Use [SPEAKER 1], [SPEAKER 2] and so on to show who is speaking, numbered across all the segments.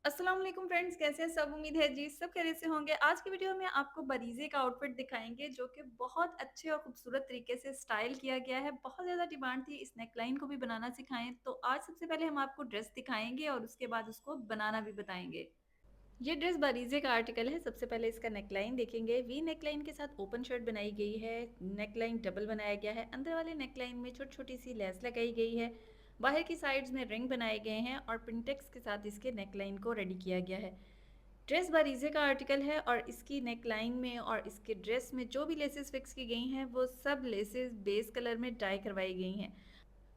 [SPEAKER 1] अस्सलाम वालेकुम फ्रेंड्स, कैसे हैं सब? उम्मीद है जी सब खैरियत से होंगे। आज की वीडियो में आपको बरीज़े का आउटफिट दिखाएँगे जो कि बहुत अच्छे और खूबसूरत तरीके से स्टाइल किया गया है। बहुत ज़्यादा डिमांड थी इस नेकलाइन को भी बनाना सिखाएँ, तो आज सबसे पहले हम आपको ड्रेस दिखाएँगे और उसके बाद उसको बनाना भी बताएँगे। ये ड्रेस बरीज़े का आर्टिकल है। सबसे पहले इसका नेकलाइन देखेंगे। वी नेकलाइन के साथ ओपन शर्ट बनाई गई है। नेकलाइन डबल बनाया गया है। अंदर वाले नेकलाइन में छोटी-छोटी सी लेस लगाई गई है। बाहर की साइड्स में रिंग बनाए गए हैं और पिंटेक्स के साथ इसके नेकलाइन को रेडी किया गया है। ड्रेस बरीज़े का आर्टिकल है और इसकी नेकलाइन में और इसके ड्रेस में जो भी लेसेस फिक्स की गई हैं, वो सब लेसेस बेस कलर में डाई करवाई गई हैं।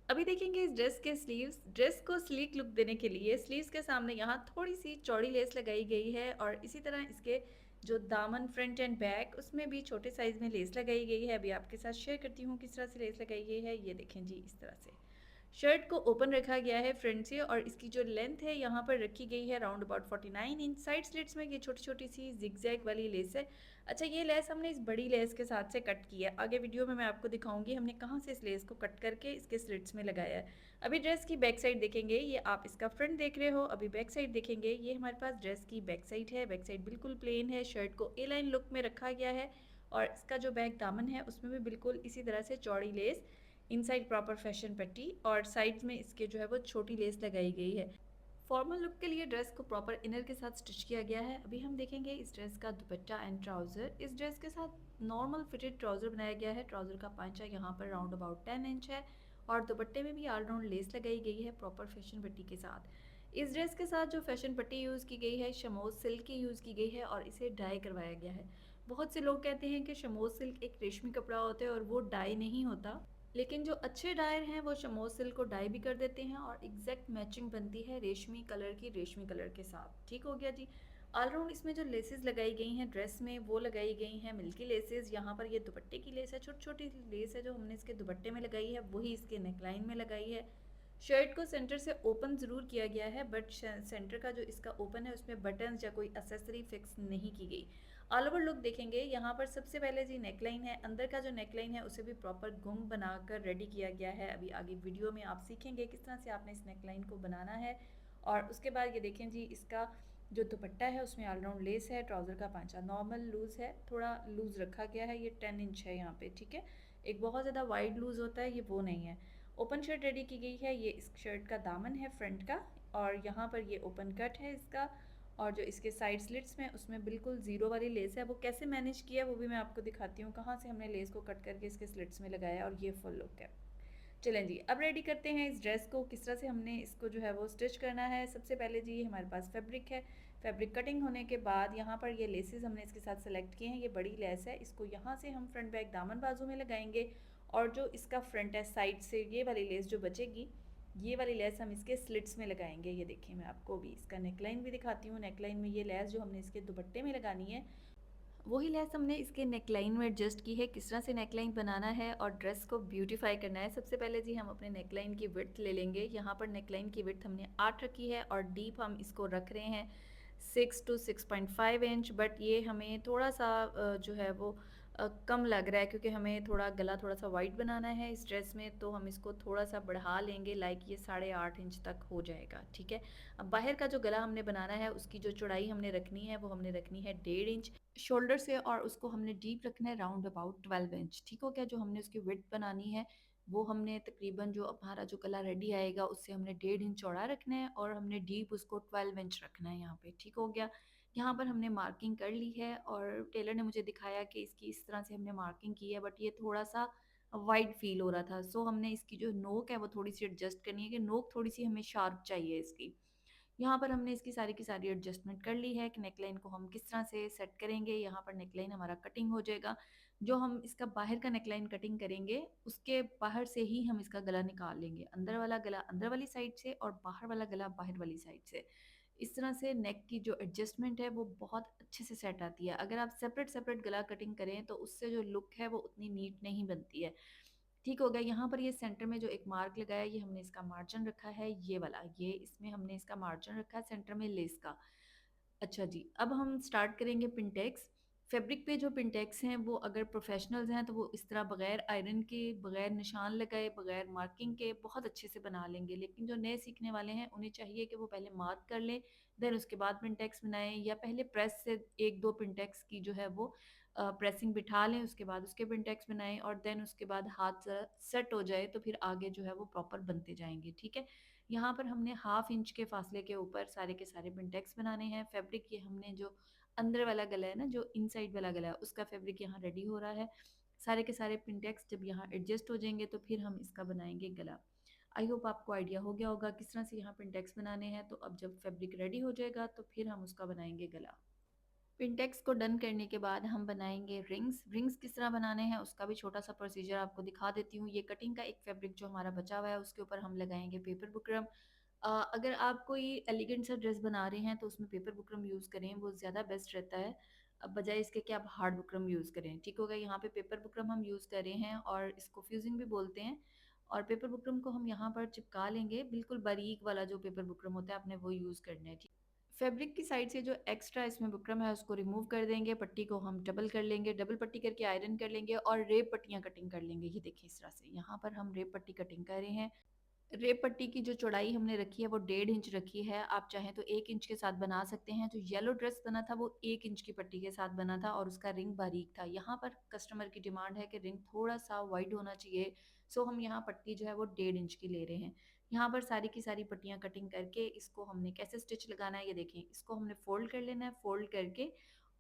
[SPEAKER 1] अभी देखेंगे इस ड्रेस के स्लीव्स। ड्रेस को स्लीक लुक देने के लिए स्लीव्स के सामने यहाँ थोड़ी-सी चौड़ी लेस लगाई गई है और इसी तरह इसके जो दामन फ्रंट एंड बैक उसमें भी छोटे साइज़ में लेस लगाई गई है। अभी आपके साथ शेयर करती हूँ किस तरह से लेस लगाई गई है। ये देखें जी इस तरह से। शर्ट को ओपन रखा गया है फ्रंट से और इसकी जो लेंथ है यहाँ पर रखी गई है round about 49 inch. Side slits में ये छोटी-छोटी सी ज़िगज़ैग वाली लेस है। अच्छा, ये लेस हमने इस बड़ी लेस के साथ से कट की है। आगे वीडियो में मैं आपको दिखाऊँगी हमने कहाँ से इस लेस को कट करके इसके स्लिट्स में लगाया है। अभी ड्रेस की बैक साइड देखेंगे, ये आप इसका फ्रंट देख रहे हो। अभी बैक साइड देखेंगे, ये हमारे पास ड्रेस की बैक साइड है। बैक साइड बिल्कुल प्लेन है। शर्ट को ए लाइन लुक में रखा गया है और इसका जो बैक दामन है उसमें भी बिल्कुल इसी तरह से चौड़ी लेस, इनसाइड प्रॉपर फैशन पट्टी और साइड्स में इसके जो है वो छोटी लेस लगाई गई है। फॉर्मल लुक के लिए ड्रेस को प्रॉपर इनर के साथ स्टिच किया गया है। अभी हम देखेंगे इस ड्रेस का दुपट्टा एंड ट्राउज़र। इस ड्रेस के साथ नॉर्मल फिटेड ट्राउज़र बनाया गया है। ट्राउज़र का पांचा यहाँ पर राउंड अबाउट 10 इंच है और दुपट्टे में भी ऑल राउंड लेस लगाई गई है प्रॉपर फैशन पट्टी के साथ। इस ड्रेस के साथ जो फैशन पट्टी यूज़ की गई है शमोज सिल्क की यूज़ की गई है और इसे डाई करवाया गया है। बहुत से लोग कहते हैं कि शमोज सिल्क एक रेशमी कपड़ा होता है और वो डाई नहीं होता, लेकिन जो अच्छे डायर हैं वो शमोज सिल्क को डाई भी कर देते हैं और एग्जैक्ट मैचिंग बनती है रेशमी कलर की रेशमी कलर के साथ। ठीक हो गया जी। ऑलराउंड इसमें जो लेसेस लगाई गई हैं ड्रेस में वो लगाई गई हैं मिल्की लेसेस। यहाँ पर ये दुपट्टे की लेस है, छोटी छोटी लेस है जो हमने इसके दुपट्टे में लगाई है वही इसके नेकलाइन में लगाई है। शर्ट को सेंटर से ओपन ज़रूर किया गया है बट सेंटर का जो इसका ओपन है उसमें बटन्स या कोई एसेसरी फिक्स नहीं की गई। ऑल ओवर लुक देखेंगे, यहाँ पर सबसे पहले जी नेकलाइन है। अंदर का जो नेकलाइन है उसे भी प्रॉपर गुम बनाकर रेडी किया गया है। अभी आगे वीडियो में आप सीखेंगे किस तरह से आपने इस नेकलाइन को बनाना है। और उसके बाद ये देखें जी इसका जो दुपट्टा है उसमें ऑलराउंड लेस है। ट्राउज़र का पांचा नॉर्मल लूज़ है, थोड़ा लूज़ रखा गया है। ये 10 इंच है यहाँ पे, ठीक है। एक बहुत ज़्यादा वाइड लूज़ होता है, ये वो नहीं है। ओपन शर्ट रेडी की गई है। ये इस शर्ट का दामन है फ्रंट का और यहाँ पर ये ओपन कट है इसका। और जो इसके साइड स्लिट्स में उसमें बिल्कुल ज़ीरो वाली लेस है। वो कैसे मैनेज किया है वो भी मैं आपको दिखाती हूँ, कहाँ से हमने लेस को कट करके इसके स्लिट्स में लगाया और ये फुल लुक है। चलें जी, अब रेडी करते हैं इस ड्रेस को, किस तरह से हमने इसको जो है वो स्टिच करना है। सबसे पहले जी हमारे पास फैब्रिक है। फैब्रिक कटिंग होने के बाद यहाँ पर ये लेसेस हमने इसके साथ सेलेक्ट किए हैं। ये बड़ी लेस है, इसको यहाँ से हम फ्रंट बैक दामन बाजू में लगाएंगे और जो इसका फ्रंट है साइड से ये वाली लेस जो बचेगी, ये वाली लेस हम इसके स्लिट्स में लगाएंगे। ये देखिए मैं आपको भी इसका नेकलाइन भी दिखाती हूँ। नेकलाइन में ये लेस जो हमने इसके दुपट्टे में लगानी है वही लेस हमने इसके नेकलाइन में एडजस्ट की है। किस तरह से नेकलाइन बनाना है और ड्रेस को ब्यूटीफाई करना है। सबसे पहले जी हम अपने नेकलाइन की विड्थ ले लेंगे। यहाँ पर नेकलाइन की विड्थ हमने 8 रखी है और डीप हम इसको रख रहे हैं 6 टू 6.5 इंच। बट ये हमें थोड़ा सा जो है वो कम लग रहा है क्योंकि हमें थोड़ा गला थोड़ा सा वाइड बनाना है इस ड्रेस में, तो हम इसको थोड़ा सा बढ़ा लेंगे। लाइक ये 8.5 इंच तक हो जाएगा, ठीक है। अब बाहर का जो गला हमने बनाना है उसकी जो चौड़ाई हमने रखनी है वो हमने रखनी है 1.5 इंच शोल्डर से और उसको हमने डीप रखना है राउंड अबाउट 12 इंच। ठीक हो गया। जो हमने उसकी विड्थ बनानी है वो हमने तकरीबन जो हमारा जो गला रेडी आएगा उससे हमने 1.5 इंच चौड़ा रखना है और हमने डीप उसको 12 इंच रखना है यहाँ पे। ठीक हो गया। यहाँ पर हमने मार्किंग कर ली है और टेलर ने मुझे दिखाया कि इसकी इस तरह से हमने मार्किंग की है बट ये थोड़ा सा वाइड फील हो रहा था। सो हमने इसकी जो नोक है वो थोड़ी सी एडजस्ट करनी है कि नोक थोड़ी सी हमें शार्प चाहिए इसकी। यहाँ पर हमने इसकी सारी की सारी एडजस्टमेंट कर ली है कि नेकलाइन को हम किस तरह से सेट करेंगे। यहाँ पर नेकलाइन हमारा कटिंग हो जाएगा। जो हम इसका बाहर का नेकलाइन कटिंग करेंगे उसके बाहर से ही हम इसका गला निकाल लेंगे। अंदर वाला गला अंदर वाली साइड से और बाहर वाला गला बाहर वाली साइड से। इस तरह से नेक की जो एडजस्टमेंट है वो बहुत अच्छे से सेट आती है। अगर आप सेपरेट सेपरेट गला कटिंग करें तो उससे जो लुक है वो उतनी नीट नहीं बनती है। ठीक हो गया। यहाँ पर ये सेंटर में जो एक मार्क लगाया ये हमने इसका मार्जिन रखा है, ये वाला, ये इसमें हमने इसका मार्जिन रखा है सेंटर में लेस का। अच्छा जी, अब हम स्टार्ट करेंगे पिंटेक्स। फैब्रिक पे जो पिंटेक्स हैं वो अगर प्रोफेशनल्स हैं तो वो इस तरह बगैर आयरन के, बगैर निशान लगाए, बगैर मार्किंग के बहुत अच्छे से बना लेंगे। लेकिन जो नए सीखने वाले हैं उन्हें चाहिए कि वो पहले मार्क कर लें देन उसके बाद पिंटेक्स बनाएँ या पहले प्रेस से 1-2 पिंटेक्स की जो है वो प्रेसिंग बिठा लें, उसके बाद उसके पिंटेक्स बनाएँ और देन उसके बाद हाथ ज़रा सेट हो जाए तो फिर आगे जो है वो प्रॉपर बनते जाएँगे, ठीक है? यहाँ पर हमने हाफ इंच के फासले के ऊपर सारे के सारे पिंटेक्स बनाने हैं। फैब्रिक ये हमने जो अंदर वाला गला है ना, जो इनसाइड वाला गला है, उसका फैब्रिक यहाँ रेडी हो रहा है। सारे के सारे पिंटेक्स जब यहाँ एडजस्ट हो जाएँगे तो फिर हम इसका बनाएँगे गला। आई होप आपको आइडिया हो गया होगा किस तरह से यहाँ पिंटेक्स बनाने हैं, तो अब जब फैब्रिक रेडी हो जाएगा तो फिर हम उसका बनाएँगे गला। पिंटेक्स को डन करने के बाद हम बनाएँगे रिंग्स। रिंग्स किस तरह बनाने हैं उसका भी छोटा-सा प्रोसीजर आपको दिखा देती हूँ। ये कटिंग का एक फैब्रिक जो हमारा बचा हुआ है उसके ऊपर हम लगाएँगे पेपर बुकरम। अगर आप कोई एलिगेंट सा ड्रेस बना रहे हैं तो उसमें पेपर बुकरम यूज़ करें, वो ज़्यादा बेस्ट रहता है बजाय इसके कि आप हार्ड बुकरम यूज़ करें। ठीक हो गया? यहाँ पे पेपर बुकरम हम यूज़ कर रहे हैं और इसको फ्यूज़िंग भी बोलते हैं और पेपर बुकरम को हम यहाँ पर चिपका लेंगे। बिल्कुल बारीक वाला जो पेपर बुकरम होता है आपने वो यूज़ करना है। ठीक, फैब्रिक की साइड से जो एक्स्ट्रा इसमें बुकरम है उसको रिमूव कर देंगे, पट्टी को हम डबल कर लेंगे, डबल पट्टी करके आयरन कर लेंगे और रेब पट्टियाँ कटिंग कर लेंगे। ये देखिए इस तरह से, यहाँ पर हम रेब पट्टी कटिंग कर रहे हैं। रेब पट्टी की जो चौड़ाई हमने रखी है वो 1.5 इंच रखी है। आप चाहें तो 1 इंच के साथ बना सकते हैं। जो येलो ड्रेस बना था वो 1 इंच की पट्टी के साथ बना था और उसका रिंग बारीक था। यहाँ पर कस्टमर की डिमांड है कि रिंग थोड़ा-सा वाइड होना चाहिए, सो हम यहाँ पट्टी जो है वो 1.5 इंच की ले रहे हैं। यहाँ पर सारी की सारी पट्टियाँ कटिंग करके इसको हमने कैसे स्टिच लगाना है ये देखें। इसको हमने फ़ोल्ड कर लेना है, फ़ोल्ड करके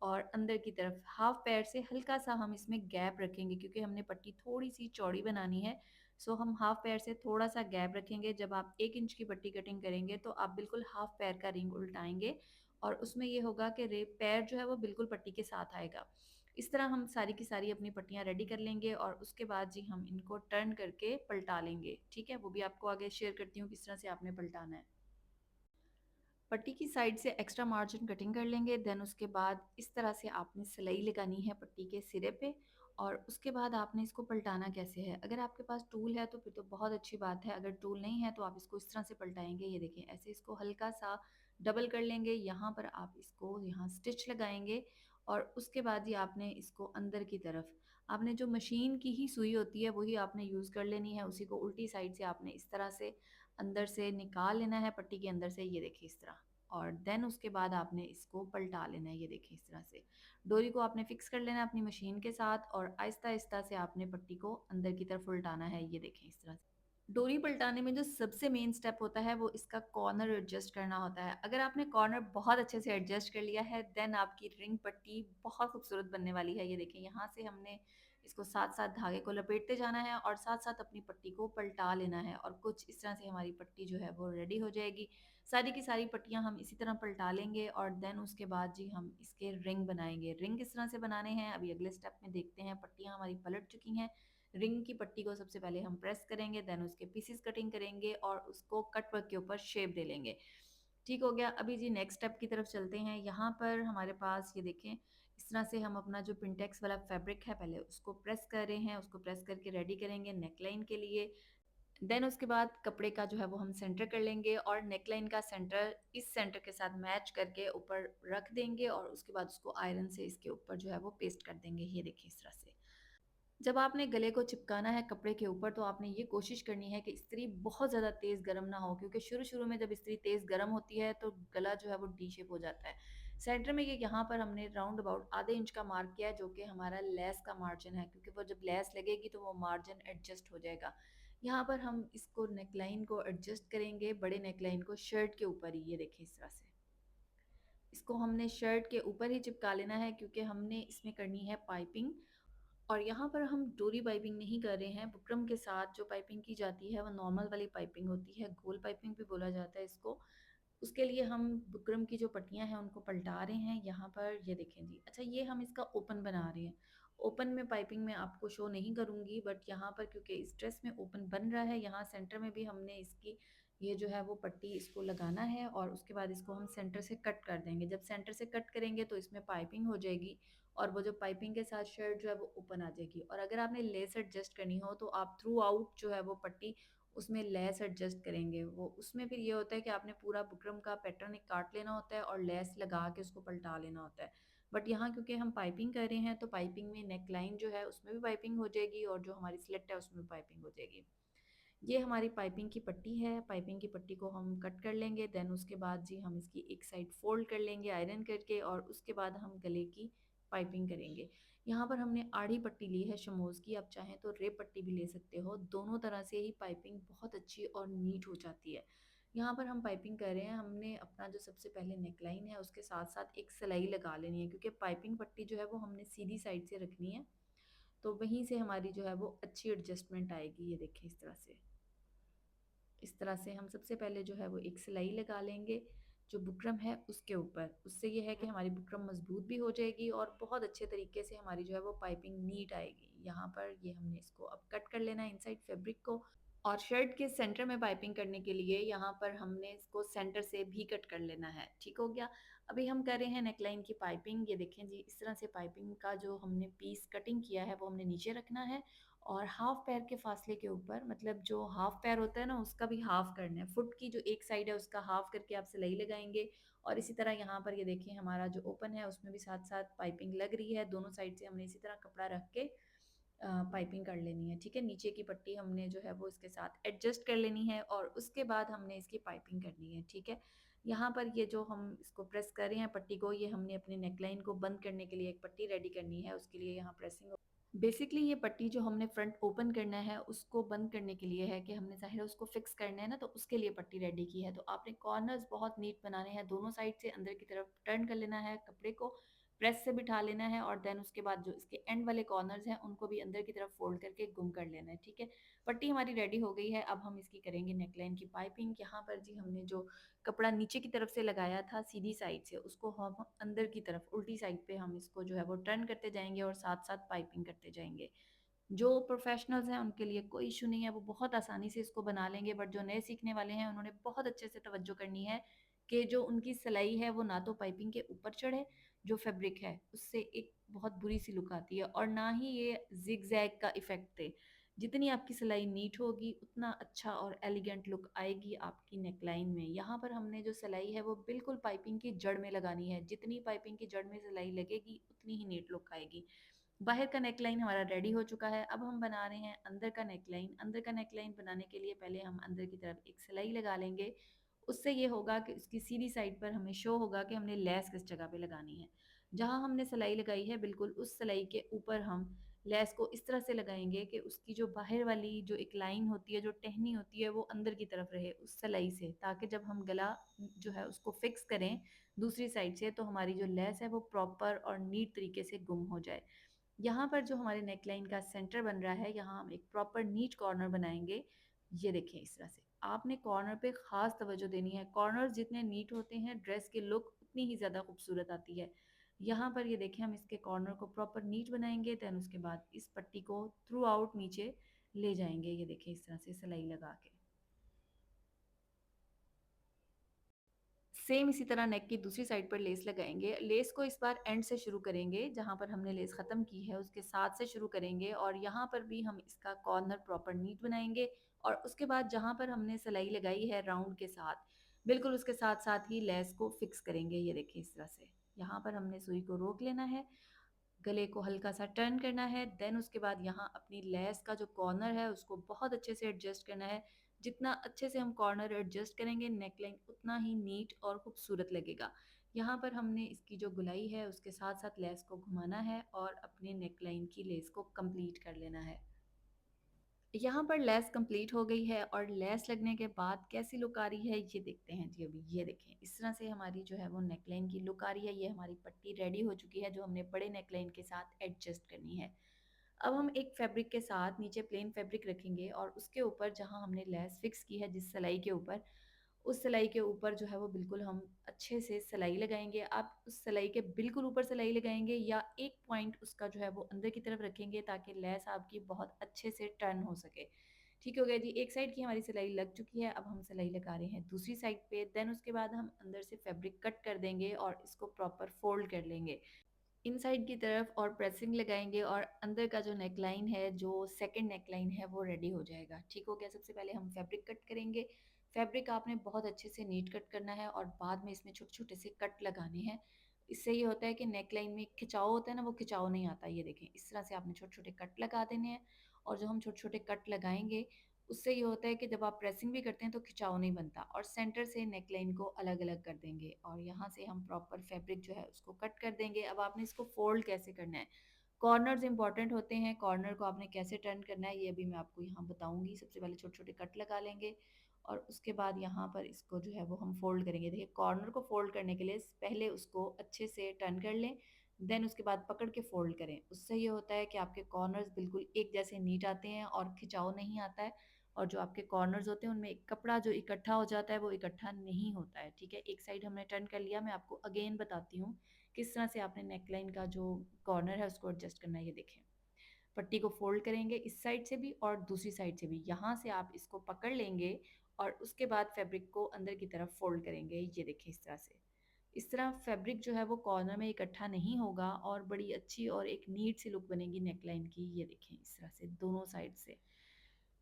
[SPEAKER 1] और अंदर की तरफ हाफ पैर से हल्का-सा हम इसमें गैप रखेंगे क्योंकि हमने पट्टी थोड़ी-सी चौड़ी बनानी है। सो हम हाफ पैर से थोड़ा-सा गैप रखेंगे। जब आप 1 इंच की पट्टी कटिंग करेंगे तो आप बिल्कुल हाफ पैर का रिंग उल्टाएँगे और उसमें ये होगा कि रे पैर जो है वो बिल्कुल पट्टी के साथ आएगा। इस तरह हम सारी की सारी अपनी पट्टियाँ रेडी कर लेंगे और उसके बाद जी हम इनको टर्न करके पलटा लेंगे, ठीक है? वो भी आपको आगे शेयर करती हूँ किस तरह से आपने पलटाना है। पट्टी की साइड से एक्स्ट्रा मार्जिन कटिंग कर लेंगे। देन उसके बाद इस तरह से आपने सिलाई लगानी है पट्टी के सिरे पे और उसके बाद आपने इसको पलटाना कैसे है। अगर आपके पास टूल है तो फिर तो बहुत अच्छी बात है, अगर टूल नहीं है तो आप इसको इस तरह से पलटाएंगे। ये देखिए ऐसे इसको हल्का सा डबल कर लेंगे, यहाँ पर आप इसको यहाँ स्टिच लगाएंगे और उसके बाद ही आपने इसको अंदर की तरफ, आपने जो मशीन की ही सुई होती है वही आपने यूज़ कर लेनी है, उसी को उल्टी साइड से आपने इस तरह से अंदर से निकाल लेना है पट्टी के अंदर से। ये देखिए इस तरह, और देन उसके बाद आपने इसको पलटा लेना है। ये देखिए इस तरह से डोरी को आपने फिक्स कर लेना है अपनी मशीन के साथ और आहिस्ता आहिस्ता से आपने पट्टी को अंदर की तरफ उल्टाना है। ये देखें इस तरह से। डोरी पलटाने में जो सबसे मेन स्टेप होता है वो इसका कॉर्नर एडजस्ट करना होता है। अगर आपने कॉर्नर बहुत अच्छे से एडजस्ट कर लिया है देन आपकी रिंग पट्टी बहुत खूबसूरत बनने वाली है। ये देखिए यहाँ से हमने इसको साथ साथ धागे को लपेटते जाना है और साथ साथ अपनी पट्टी को पलटा लेना है और कुछ इस तरह से हमारी पट्टी जो है वो रेडी हो जाएगी। सारी की सारी पट्टियाँ हम इसी तरह पलटा लेंगे और देन उसके बाद जी हम इसके रिंग बनाएंगे। रिंग किस तरह से बनाने हैं अभी अगले स्टेप में देखते हैं। पट्टियाँ हमारी पलट चुकी हैं। रिंग की पट्टी को सबसे पहले हम प्रेस करेंगे, देन उसके पीसेस कटिंग करेंगे और उसको कट वर्क के ऊपर शेप दे लेंगे। ठीक हो गया। अभी जी नेक्स्ट स्टेप की तरफ चलते हैं। यहाँ पर हमारे पास ये देखें इस तरह से हम अपना जो पिंटेक्स वाला फैब्रिक है पहले उसको प्रेस कर रहे हैं, उसको प्रेस करके रेडी करेंगे नेकलाइन के लिए। देन उसके बाद कपड़े का जो है वो हम सेंटर कर लेंगे और नेकलाइन का सेंटर इस सेंटर के साथ मैच करके ऊपर रख देंगे और उसके बाद उसको आयरन से इसके ऊपर जो है वो पेस्ट कर देंगे। ये देखिए इस तरह से। जब आपने गले को चिपकाना है कपड़े के ऊपर तो आपने ये कोशिश करनी है कि इस्त्री बहुत ज़्यादा तेज़ गर्म ना हो, क्योंकि शुरू-शुरू में जब इस्त्री तेज़ गर्म होती है तो गला जो है वो डी शेप हो जाता है। सेंटर में ये यहाँ पर हमने राउंड अबाउट आधे इंच का मार्क किया है जो कि हमारा लेस का मार्जिन है, क्योंकि वो जब लेस लगेगी तो वो मार्जिन एडजस्ट हो जाएगा। यहाँ पर हम इसको नेकलाइन को एडजस्ट करेंगे, बड़े नेकलाइन को शर्ट के ऊपर ही, ये देखिए इस तरह से। इसको हमने शर्ट के ऊपर ही चिपका लेना है क्योंकि हमने इसमें करनी है पाइपिंग और यहाँ पर हम डोरी पाइपिंग नहीं कर रहे हैं। बुकरम के साथ जो पाइपिंग की जाती है वो नॉर्मल वाली पाइपिंग होती है, गोल पाइपिंग भी बोला जाता है इसको। उसके लिए हम बुकरम की जो पट्टियाँ हैं उनको पलटा रहे हैं। यहाँ पर ये देखें जी, अच्छा ये हम इसका ओपन बना रहे हैं। ओपन में पाइपिंग मैं आपको शो नहीं करूँगी, बट यहाँ पर क्योंकि इस ड्रेस में ओपन बन रहा है, यहाँ सेंटर में भी हमने इसकी ये जो है वो पट्टी इसको लगाना है और उसके बाद इसको हम सेंटर से कट कर देंगे। जब सेंटर से कट करेंगे तो इसमें पाइपिंग हो जाएगी और वो जो पाइपिंग के साथ शर्ट जो है वो ओपन आ जाएगी। और अगर आपने लेस एडजस्ट करनी हो तो आप थ्रू आउट जो है वो पट्टी उसमें लेस एडजस्ट करेंगे। वो उसमें फिर ये होता है कि आपने पूरा बुकरम का पैटर्न एक काट लेना होता है और लेस लगा के उसको पलटा लेना होता है। बट यहाँ क्योंकि हम पाइपिंग कर रहे हैं तो पाइपिंग में नेक लाइन जो है उसमें भी पाइपिंग हो जाएगी और जो हमारी स्लिट है उसमें भी पाइपिंग हो जाएगी। ये हमारी पाइपिंग की पट्टी है, पाइपिंग की पट्टी को हम कट कर लेंगे, देन उसके बाद जी हम इसकी एक साइड फ़ोल्ड कर लेंगे आयरन करके और उसके बाद हम गले की पाइपिंग करेंगे। यहाँ पर हमने आड़ी पट्टी ली है शमोज़ की, आप चाहें तो रेब पट्टी भी ले सकते हो, दोनों तरह से ही पाइपिंग बहुत अच्छी और नीट हो जाती है। यहाँ पर हम पाइपिंग कर रहे हैं, हमने अपना जो सबसे पहले नेकलाइन है उसके साथ-साथ एक सिलाई लगा लेनी है क्योंकि पाइपिंग पट्टी जो है वो हमने सीधी साइड से रखनी है, तो वहीं से हमारी जो है वो अच्छी एडजस्टमेंट आएगी। ये देखें इस तरह से। इस तरह से हम सबसे पहले जो है वो एक सिलाई लगा लेंगे जो बुकरम है उसके ऊपर। उससे ये है कि हमारी बुकरम मज़बूत भी हो जाएगी और बहुत अच्छे तरीके से हमारी जो है वो पाइपिंग नीट आएगी। यहाँ पर ये हमने इसको अब कट कर लेना है इनसाइड फैब्रिक को और शर्ट के सेंटर में पाइपिंग करने के लिए यहाँ पर हमने इसको सेंटर से भी कट कर लेना है। ठीक हो गया? अभी हम कर रहे हैं नेकलाइन की पाइपिंग। ये देखें जी इस तरह से पाइपिंग का जो हमने पीस कटिंग किया है वो हमने नीचे रखना है और हाफ पैर के फासले के ऊपर मतलब जो हाफ पैर होता है ना उसका भी हाफ करना है। फुट की जो एक साइड है उसका हाफ करके आप सिलाई लगाएंगे और इसी तरह यहाँ पर ये देखिए हमारा जो ओपन है उसमें भी साथ साथ पाइपिंग लग रही है। दोनों साइड से हमने इसी तरह कपड़ा रख के पाइपिंग कर लेनी है। ठीक है, नीचे की पट्टी हमने जो है वो इसके साथ एडजस्ट कर लेनी है और उसके बाद हमने इसकी पाइपिंग करनी है। ठीक है, यहाँ पर ये जो हम इसको प्रेस कर रहे हैं पट्टी को, ये हमने अपनी नेकलाइन को बंद करने के लिए एक पट्टी रेडी करनी है, उसके लिए यहाँ प्रेसिंग। बेसिकली ये पट्टी जो हमने फ्रंट ओपन करना है उसको बंद करने के लिए है कि हमने ज़ाहिर है उसको फिक्स करना है ना, तो उसके लिए पट्टी रेडी की है। तो आपने कॉर्नर्स बहुत नीट बनाने हैं, दोनों साइड से अंदर की तरफ टर्न कर लेना है कपड़े को, प्रेस से बिठा लेना है और देन उसके बाद जो इसके एंड वाले कॉर्नर्स हैं उनको भी अंदर की तरफ फोल्ड करके गुम कर लेना है। ठीक है, पट्टी हमारी रेडी हो गई है। अब हम इसकी करेंगे नेकलाइन की पाइपिंग। यहाँ पर जी हमने जो कपड़ा नीचे की तरफ से लगाया था सीधी साइड से, उसको हम अंदर की तरफ उल्टी साइड पे हम इसको जो है वो टर्न करते जाएंगे और साथ साथ पाइपिंग करते जाएंगे। जो प्रोफेशनल्स हैं उनके लिए कोई इशू नहीं है, वो बहुत आसानी से इसको बना लेंगे, बट जो नए सीखने वाले हैं उन्होंने बहुत अच्छे से तवज्जो करनी है कि जो उनकी सिलाई है वो ना तो पाइपिंग के ऊपर चढ़े, जो फैब्रिक है उससे एक बहुत बुरी सी लुक आती है, और ना ही ये जिग जैग का इफेक्ट दे। जितनी आपकी सिलाई नीट होगी उतना अच्छा और एलिगेंट लुक आएगी आपकी नेकलाइन में। यहाँ पर हमने जो सिलाई है वो बिल्कुल पाइपिंग की जड़ में लगानी है, जितनी पाइपिंग की जड़ में सिलाई लगेगी उतनी ही नीट लुक आएगी। बाहर का नेकलाइन हमारा रेडी हो चुका है। अब हम बना रहे हैं अंदर का नेकलाइन। अंदर का नेकलाइन बनाने के लिए पहले हम अंदर की तरफ एक सिलाई लगा लेंगे। उससे ये होगा कि उसकी सीधी साइड पर हमें शो होगा कि हमने लेस किस जगह पे लगानी है। जहाँ हमने सिलाई लगाई है बिल्कुल उस सिलाई के ऊपर हम लेस को इस तरह से लगाएंगे कि उसकी जो बाहर वाली जो एक लाइन होती है, जो टहनी होती है, वो अंदर की तरफ रहे उस सिलाई से, ताकि जब हम गला जो है उसको फिक्स करें दूसरी साइड से तो हमारी जो लेस है वो प्रॉपर और नीट तरीके से गुम हो जाए। यहाँ पर जो हमारे नेकलाइन का सेंटर बन रहा है, यहाँ हम एक प्रॉपर नीट कॉर्नर बनाएंगे। ये देखें इस तरह से आपने कॉर्नर पे ख़ास तवज्जो देनी है। कॉर्नर जितने नीट होते हैं ड्रेस की लुक उतनी ही ज़्यादा खूबसूरत आती है। यहाँ पर ये देखें हम इसके कॉर्नर को प्रॉपर नीट बनाएंगे, दैन उसके बाद इस पट्टी को थ्रू आउट नीचे ले जाएंगे। ये देखें इस तरह से सिलाई लगा के। सेम इसी तरह नेक की दूसरी साइड पर लेस लगाएंगे। लेस को इस बार एंड से शुरू करेंगे, जहाँ पर हमने लेस ख़त्म की है उसके साथ से शुरू करेंगे और यहाँ पर भी हम इसका कॉर्नर प्रॉपर नीट बनाएंगे और उसके बाद जहाँ पर हमने सिलाई लगाई है राउंड के साथ, बिल्कुल उसके साथ साथ ही लेस को फिक्स करेंगे। ये देखिए इस तरह से यहाँ पर हमने सुई को रोक लेना है, गले को हल्का सा टर्न करना है, देन उसके बाद यहाँ अपनी लेस का जो कॉर्नर है उसको बहुत अच्छे से एडजस्ट करना है। जितना अच्छे से हम कॉर्नर एडजस्ट करेंगे नेकलाइन उतना ही नीट और खूबसूरत लगेगा। यहाँ पर हमने इसकी जो गुलाई है उसके साथ साथ लेस को घुमाना है और अपने नेकलाइन की लेस को कंप्लीट कर लेना है। यहाँ पर लेस कंप्लीट हो गई है और लेस लगने के बाद कैसी लुक आ रही है ये देखते हैं जी। अभी ये देखें इस तरह से हमारी जो है वो नेकलाइन की लुक आ रही है। ये हमारी पट्टी रेडी हो चुकी है जो हमने बड़े नेकलाइन के साथ एडजस्ट करनी है। अब हम एक फैब्रिक के साथ नीचे प्लेन फैब्रिक रखेंगे और उसके ऊपर जहाँ हमने लेस फिक्स की है जिस सिलाई के ऊपर, उस सिलाई के ऊपर जो है वो बिल्कुल हम अच्छे से सिलाई लगाएंगे। आप उस सिलाई के बिल्कुल ऊपर सिलाई लगाएंगे या एक पॉइंट उसका जो है वो अंदर की तरफ रखेंगे ताकि लेस आपकी बहुत अच्छे से टर्न हो सके। ठीक हो गया जी, एक साइड की हमारी सिलाई लग चुकी है। अब हम सिलाई लगा रहे हैं दूसरी साइड पे, देन उसके बाद हम अंदर से फैब्रिक कट कर देंगे और इसको प्रॉपर फोल्ड कर लेंगे इनसाइड की तरफ और प्रेसिंग लगाएंगे और अंदर का जो नेकलाइन है, जो सेकंड नेकलाइन है, वो रेडी हो जाएगा। ठीक हो गया, सबसे पहले हम फैब्रिक कट करेंगे। फैब्रिक आपने बहुत अच्छे से नीट कट करना है और बाद में इसमें छोटे छोटे से कट लगाने हैं। इससे ये होता है कि नेकलाइन में खिंचाव होता है ना, वो खिंचाव नहीं आता। ये देखें इस तरह से आपने छोटे छोटे कट लगा देने हैं और जो हम छोटे छोटे कट लगाएंगे
[SPEAKER 2] उससे ये होता है कि जब आप प्रेसिंग भी करते हैं तो खिंचाव नहीं बनता, और सेंटर से नेकलाइन को अलग-अलग कर देंगे और यहाँ से हम प्रॉपर फैब्रिक जो है उसको कट कर देंगे। अब आपने इसको फ़ोल्ड कैसे करना है? कॉर्नर्स इंपॉर्टेंट होते हैं, कॉर्नर को आपने कैसे टर्न करना है ये अभी मैं आपको यहाँ बताऊँगी। सबसे पहले छोटे-छोटे कट लगा लेंगे और उसके बाद यहाँ पर इसको जो है वो हम फ़ोल्ड करेंगे। देखिए कॉर्नर को फ़ोल्ड करने के लिए पहले उसको अच्छे से टर्न कर लें, देन उसके बाद पकड़ के फ़ोल्ड करें। उससे ये होता है कि आपके कॉर्नर्स बिल्कुल एक जैसे नीट आते हैं और खिंचाव नहीं आता है, और जो आपके कॉर्नर्स होते हैं उनमें एक कपड़ा जो इकट्ठा हो जाता है वो इकट्ठा नहीं होता है। ठीक है, एक साइड हमने टर्न कर लिया। मैं आपको अगेन बताती हूँ किस तरह से आपने नेकलाइन का जो कॉर्नर है उसको एडजस्ट करना है। ये देखें, पट्टी को फोल्ड करेंगे इस साइड से भी और दूसरी साइड से भी। यहाँ से आप इसको पकड़ लेंगे और उसके बाद फैब्रिक को अंदर की तरफ फोल्ड करेंगे। ये देखें इस तरह से। इस तरह फैब्रिक जो है वो कॉर्नर में इकट्ठा नहीं होगा और बड़ी अच्छी और एक नीट सी लुक बनेगी नेकलाइन की। ये देखें इस तरह से दोनों साइड से।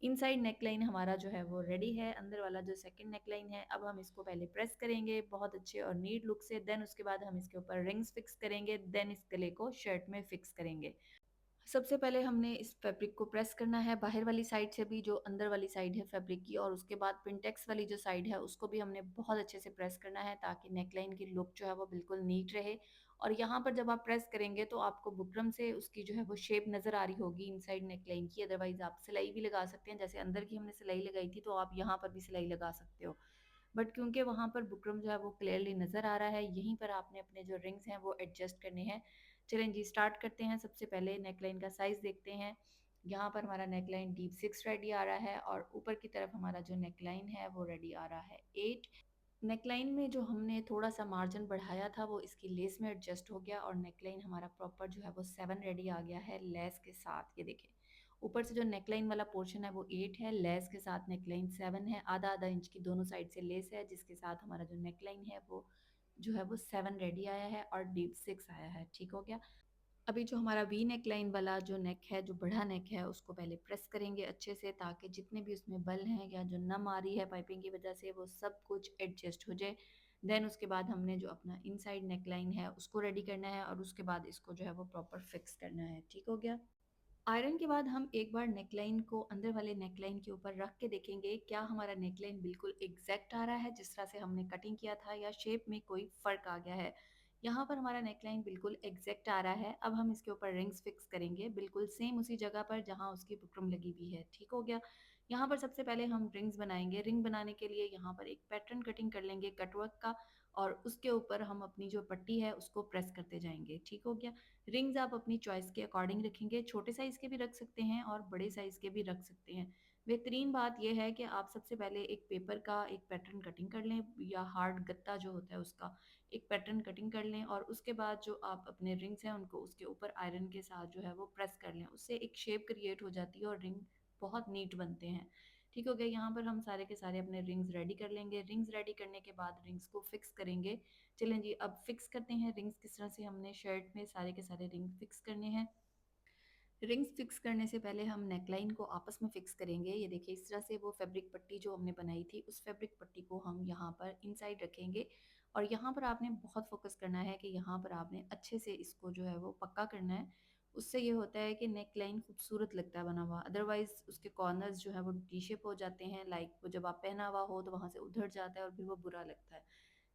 [SPEAKER 2] इनसाइड नेकलाइन हमारा जो है वो रेडी है। अंदर वाला जो सेकंड नेकलाइन है, अब हम इसको पहले प्रेस करेंगे बहुत अच्छे और नीट लुक से, देन उसके बाद हम इसके ऊपर रिंग्स फिक्स करेंगे, देन इस गले को शर्ट में फिक्स करेंगे। सबसे पहले हमने इस फैब्रिक को प्रेस करना है बाहर वाली साइड से भी, जो अंदर वाली साइड है फैब्रिक की, और उसके बाद पिंटेक्स वाली जो साइड है उसको भी हमने बहुत अच्छे से प्रेस करना है ताकि नेकलाइन की लुक जो है वो बिल्कुल नीट रहे। और यहाँ पर जब आप प्रेस करेंगे तो आपको बुकरम से उसकी जो है वो शेप नज़र आ रही होगी इनसाइड नेकलाइन की। अदरवाइज आप सिलाई भी लगा सकते हैं, जैसे अंदर की हमने सिलाई लगाई थी तो आप यहाँ पर भी सिलाई लगा सकते हो। बट क्योंकि वहाँ पर बुकरम जो है वो क्लियरली नज़र आ रहा है, यहीं पर आपने अपने जो रिंग्स हैं वो एडजस्ट करने हैं। चलें जी स्टार्ट करते हैं। सबसे पहले नेकलाइन का साइज़ देखते हैं। यहाँ पर हमारा नेकलाइन डीप 6 रेडी आ रहा है और ऊपर की तरफ हमारा जो नेकलाइन है वो रेडी आ रहा है 8। नेकलाइन में जो हमने थोड़ा-सा मार्जिन बढ़ाया था वो इसकी लेस में एडजस्ट हो गया और नेकलाइन हमारा प्रॉपर जो है वो 7 रेडी आ गया है लेस के साथ। ये देखें, ऊपर से जो नेकलाइन वाला पोर्शन है वो 8 है, लेस के साथ नेकलाइन 7 है। आधा-आधा इंच की दोनों साइड से लेस है जिसके साथ हमारा जो नेकलाइन है वो जो है वो 7 रेडी आया है और डीप 6 आया है। ठीक हो गया? अभी जो हमारा वी नेक लाइन वाला जो नेक है, जो बढ़ा नेक है, उसको पहले प्रेस करेंगे अच्छे से ताकि जितने भी उसमें बल हैं या जो नम आ रही है पाइपिंग की वजह से वो सब कुछ एडजस्ट हो जाए। देन उसके बाद हमने जो अपना इनसाइड नेक लाइन है उसको रेडी करना है और उसके बाद इसको जो है वो प्रॉपर फिक्स करना है। ठीक हो गया? आयरन के बाद हम एक बार नेकलाइन को अंदर वाले नेकलाइन के ऊपर रख के देखेंगे क्या हमारा नेकलाइन बिल्कुल एग्जैक्ट आ रहा है जिस तरह से हमने कटिंग किया था, या शेप में कोई फ़र्क आ गया है। यहाँ पर हमारा नेकलाइन बिल्कुल एग्जैक्ट आ रहा है। अब हम इसके ऊपर रिंग्स फिक्स करेंगे बिल्कुल सेम उसी जगह पर जहाँ उसकी बुकरम लगी हुई है। ठीक हो गया? यहाँ पर सबसे पहले हम रिंग्स बनाएंगे। रिंग बनाने के लिए यहाँ पर एक पैटर्न कटिंग कर लेंगे कटवर्क का, और उसके ऊपर हम अपनी जो पट्टी है उसको प्रेस करते जाएंगे। ठीक हो गया? रिंग्स आप अपनी चॉइस के अकॉर्डिंग रखेंगे, छोटे साइज़ के भी रख सकते हैं और बड़े साइज़ के भी रख सकते हैं। बेहतरीन बात ये है कि आप सबसे पहले एक पेपर का एक पैटर्न कटिंग कर लें या हार्ड गत्ता जो होता है उसका एक पैटर्न कटिंग कर लें, और उसके बाद जो आप अपने रिंग्स हैं उनको उसके ऊपर आयरन के साथ जो है वो प्रेस कर लें। उससे एक शेप क्रिएट हो जाती है और रिंग बहुत नीट बनते हैं। ठीक हो गया? यहाँ पर हम सारे के सारे अपने रिंग्स रेडी कर लेंगे। रिंग्स रेडी करने के बाद रिंग्स को फिक्स करेंगे। चलें जी अब फिक्स करते हैं रिंग्स किस तरह से हमने शर्ट में सारे के सारे रिंग फिक्स करने हैं। रिंग्स फिक्स करने से पहले हम नेकलाइन को आपस में फिक्स करेंगे। ये देखिए इस तरह से वो फैब्रिक पट्टी जो हमने बनाई थी उस फैब्रिक पट्टी को हम यहाँ पर इनसाइड रखेंगे, और यहाँ पर आपने बहुत फोकस करना है कि यहाँ पर आपने अच्छे से इसको जो है वो पक्का करना है। उससे ये होता है कि नेक लाइन खूबसूरत लगता है बना हुआ, अदरवाइज उसके कॉर्नर्स जो है वो टी शेप हो जाते हैं, लाइक वो जब आप पहना हुआ हो तो वहाँ से उधर जाता है और फिर वो बुरा लगता है।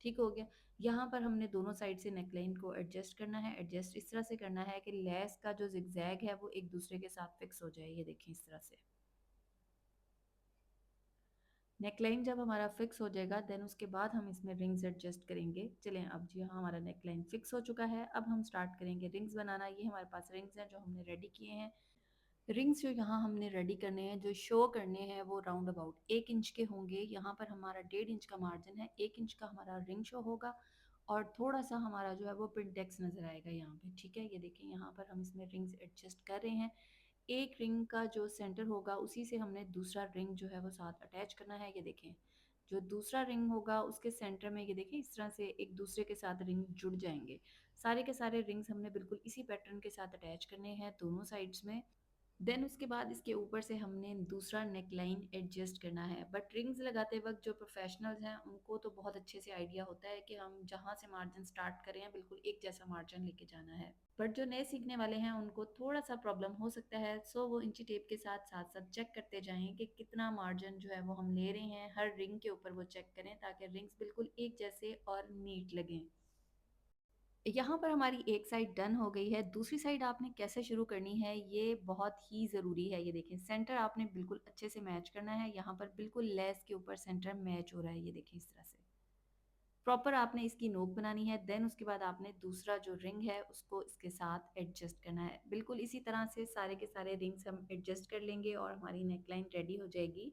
[SPEAKER 2] ठीक हो गया? यहाँ पर हमने दोनों साइड से नेकलाइन को एडजस्ट करना है। एडजस्ट इस तरह से करना है कि लेस का जो ज़िगज़ैग है वो एक दूसरे के साथ फिक्स हो जाए। ये देखिए इस तरह से। नेकलाइन जब हमारा फिक्स हो जाएगा देन उसके बाद हम इसमें रिंग्स एडजस्ट करेंगे। चलें अब जी हाँ हमारा नेकलाइन फिक्स हो चुका है। अब हम स्टार्ट करेंगे रिंग्स बनाना। ये हमारे पास रिंग्स हैं जो हमने रेडी किए हैं। रिंग्स जो यहाँ हमने रेडी करने हैं, जो शो करने हैं, वो राउंड अबाउट 1 इंच के होंगे। यहाँ पर हमारा 1.5 इंच का मार्जिन है, 1 इंच का हमारा रिंग शो होगा और थोड़ा-सा हमारा जो है वो पिंटेक्स नज़र आएगा यहाँ पे। ठीक है? ये देखिए यहाँ पर हम इसमें रिंग्स एडजस्ट कर रहे हैं। एक रिंग का जो सेंटर होगा उसी से हमने दूसरा रिंग जो है वो साथ अटैच करना है। ये देखें, जो दूसरा रिंग होगा उसके सेंटर में ये देखिए इस तरह से एक दूसरे के साथ रिंग जुड़ जाएँगे। सारे के सारे रिंग्स हमने बिल्कुल इसी पैटर्न के साथ अटैच करने हैं दोनों साइड्स में। देन उसके बाद इसके ऊपर से हमने दूसरा नेक लाइन एडजस्ट करना है। बट रिंग्स लगाते वक़्त जो प्रोफ़ेशनल्स हैं, उनको तो बहुत अच्छे से आइडिया होता है कि हम जहाँ से मार्जिन स्टार्ट करें हैं, बिल्कुल एक जैसा मार्जिन लेके जाना है। बट जो नए सीखने वाले हैं, उनको थोड़ा-सा प्रॉब्लम हो सकता है, सो वो इंची टेप के साथ साथ-साथ चेक करते जाएँ कि कितना मार्जिन जो है वो हम ले रहे हैं, हर रिंग के ऊपर वो चेक करें ताकि रिंग्स बिल्कुल एक जैसे और नीट लगें। यहाँ पर हमारी एक साइड डन हो गई है, दूसरी साइड आपने कैसे शुरू करनी है, ये बहुत ही ज़रूरी है। ये देखें, सेंटर आपने बिल्कुल अच्छे से मैच करना है, यहाँ पर बिल्कुल लेस के ऊपर सेंटर मैच हो रहा है, ये देखिए इस तरह से। प्रॉपर आपने इसकी नोक बनानी है, देन उसके बाद आपने दूसरा जो रिंग है, उसको इसके साथ एडजस्ट करना है। बिल्कुल इसी तरह से सारे के सारे रिंग्स हम एडजस्ट कर लेंगे और हमारी नेकलाइन रेडी हो जाएगी।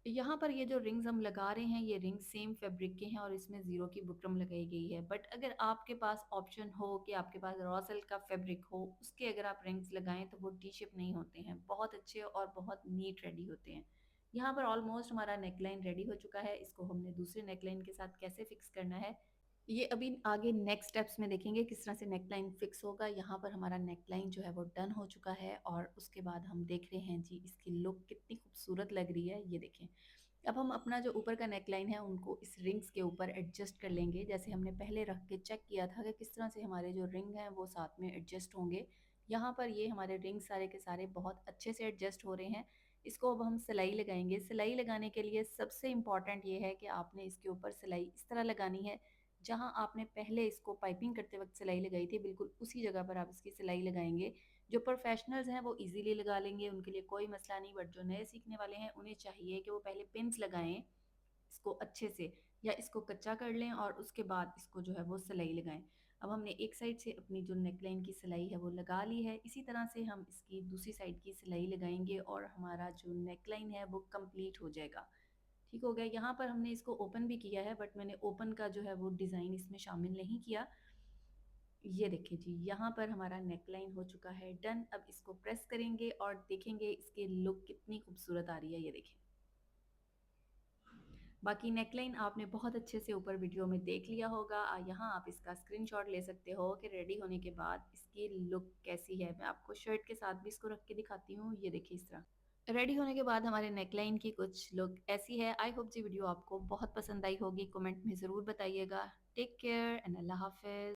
[SPEAKER 2] यहाँ पर ये जो रिंग्स हम लगा रहे हैं, ये रिंग्स सेम फैब्रिक के हैं और इसमें ज़ीरो की बुकरम लगाई गई है। बट अगर आपके पास ऑप्शन हो कि आपके पास रॉ सिल्क का फैब्रिक हो, उसके अगर आप रिंग्स लगाएँ तो वो टी शेप नहीं होते हैं, बहुत अच्छे और बहुत नीट रेडी होते हैं। यहाँ पर ऑलमोस्ट हमारा नेकलाइन रेडी हो चुका है, इसको हमने दूसरे नेकलाइन के साथ कैसे फिक्स करना है, ये अभी आगे नेक्स्ट स्टेप्स में देखेंगे किस तरह से नेकलाइन फिक्स होगा। यहाँ पर हमारा नेकलाइन जो है वो डन हो चुका है और उसके बाद हम देख रहे हैं जी इसकी लुक कितनी खूबसूरत लग रही है, ये देखें। अब हम अपना जो ऊपर का नेकलाइन है उनको इस रिंग्स के ऊपर एडजस्ट कर लेंगे, जैसे हमने पहले रख के चेक किया था कि किस तरह से हमारे जो रिंग हैं वो साथ में एडजस्ट होंगे। यहाँ पर ये हमारे रिंग सारे के सारे बहुत अच्छे से एडजस्ट हो रहे हैं। इसको अब हम सिलाई लगाएंगे। सिलाई लगाने के लिए सबसे इम्पॉर्टेंट ये है कि आपने इसके ऊपर सिलाई इस तरह लगानी है, जहाँ आपने पहले इसको पाइपिंग करते वक्त सिलाई लगाई थी, बिल्कुल उसी जगह पर आप इसकी सिलाई लगाएंगे। जो प्रोफेशनल्स हैं वो इजीली लगा लेंगे, उनके लिए कोई मसला नहीं। बट जो नए सीखने वाले हैं उन्हें चाहिए कि वो पहले पिन्स लगाएं इसको अच्छे से, या इसको कच्चा कर लें और उसके बाद इसको जो है वो सिलाई लगाएं। अब हमने एक साइड से अपनी जो नेकलाइन की सिलाई है वो लगा ली है, इसी तरह से हम इसकी दूसरी साइड की सिलाई लगाएंगे और हमारा जो नेकलाइन है वो कंप्लीट हो जाएगा। ठीक हो गया। यहाँ पर हमने इसको ओपन भी किया है, बट मैंने ओपन का जो है वो डिज़ाइन इसमें शामिल नहीं किया। ये देखिए जी, यहाँ पर हमारा नेकलाइन हो चुका है डन। अब इसको प्रेस करेंगे और देखेंगे इसकी लुक कितनी खूबसूरत आ रही है, ये देखें। बाकी नेकलाइन आपने बहुत अच्छे से ऊपर वीडियो में देख लिया होगा। यहाँ आप इसका स्क्रीनशॉट ले सकते हो कि रेडी होने के बाद इसकी लुक कैसी है। मैं आपको शर्ट के साथ भी इसको रख के दिखाती हूँ, ये देखिए इस तरह। रेडी होने के बाद हमारे नेकलाइन की कुछ लुक ऐसी है। आई होप जी वीडियो आपको बहुत पसंद आई होगी, कमेंट में ज़रूर बताइएगा। टेक केयर एंड अल्लाह हाफ़िज़।